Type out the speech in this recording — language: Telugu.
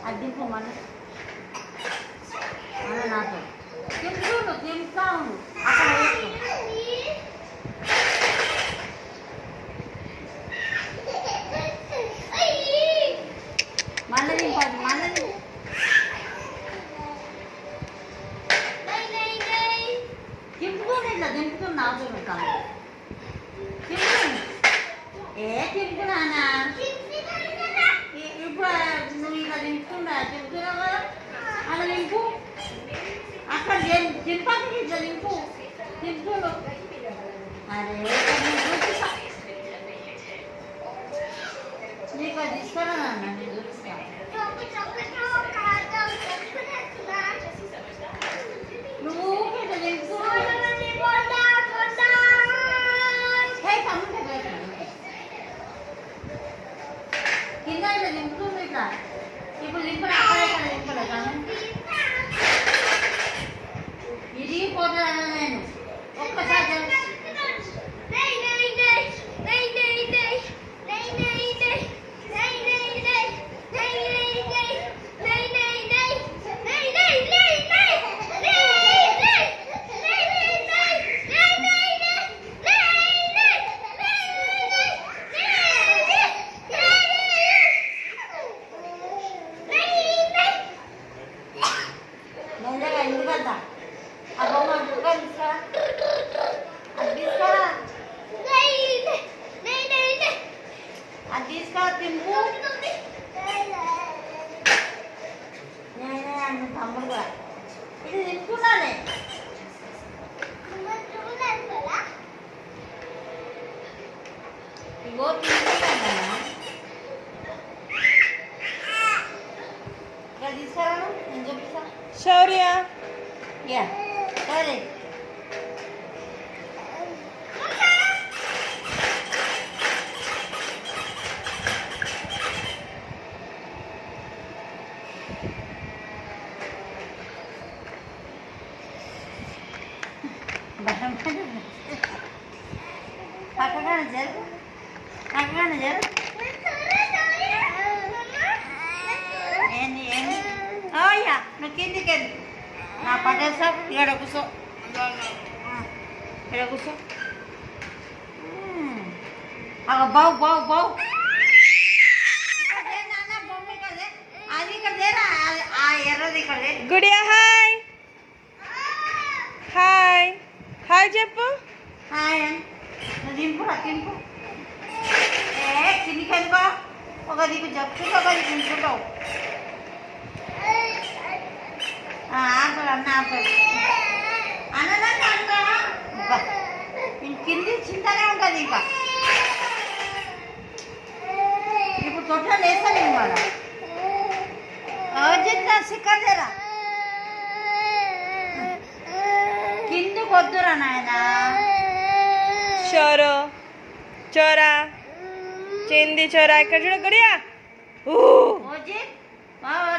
అది దింపు మన నాతో తింపుడు తింపుతా ఉండు అక్కడ మళ్ళీ దింపదు మళ్ళీ తింపుతుంది ఇట్లా దింపుతున్నా అవసరం కాదు ఏ తింపునానా ఇప్పుడు నువ్వు ఇలా తింటున్నావు కదా అలా నింపు అక్కడ దింపకి ఇట్లా నింపు తింటుడు అరే చూపిస్తా నీకు అది ఇస్తాను అన్న నేను చూపిస్తా నువ్వు ఇట్లా తింటు కింద ఇట్లా నింపుతుంది ఇట్లా ఇప్పుడు నింపలు అక్కడ ఇక్కడ నింపలే కానీ ఇది పోతాను నేను ఒక్కసారి ఎందుకంతా ఆ బొమ్మ తీసుకురా అది తీసుకురా అది తీసుకురా తింపు నేనే అన్న తమ్ముడు కూడా ఇది తింటున్నానే ఇగో తీసుకున్నా ఇక్కడ తీసుకురాను నేను చూపిస్తా శౌర్య యా సరే పక్కగానే జరుగు పక్కగానే జరుగు ఏంది ఏంది ఓయ్యా నువ్వు కిందికి వెళ్ళి నా పట్టేసా ఇక్కడ కూర్చో ఇక్కడ కూర్చో బావు బావు బావు బొమ్మ కదే అది ఇక్కడ దేరా ఆ ఎర్రది ఇక్కడ గుడియా హాయ్ హాయ్ హాయ్ చెప్పు హాయ్ దింపురా తింపు ఏ కిందికి వెళ్ళిపో ఒక దిక్కు చెప్తుంటే ఒక దిక్కు తింటుంటావు ఆపడు అన్న ఆపడు అన్నదాన్ని అంటా కింది చింతనే ఉంటుంది ఇంకా ఇప్పుడు తొట్ల లేస్తాను ఇవాళ చెప్తా సిక్కదేరా కింది వద్దురా నాయన చోరో చోరా చింది చోరా ఇక్కడ చూడ గుడియా ఓజీ బాబా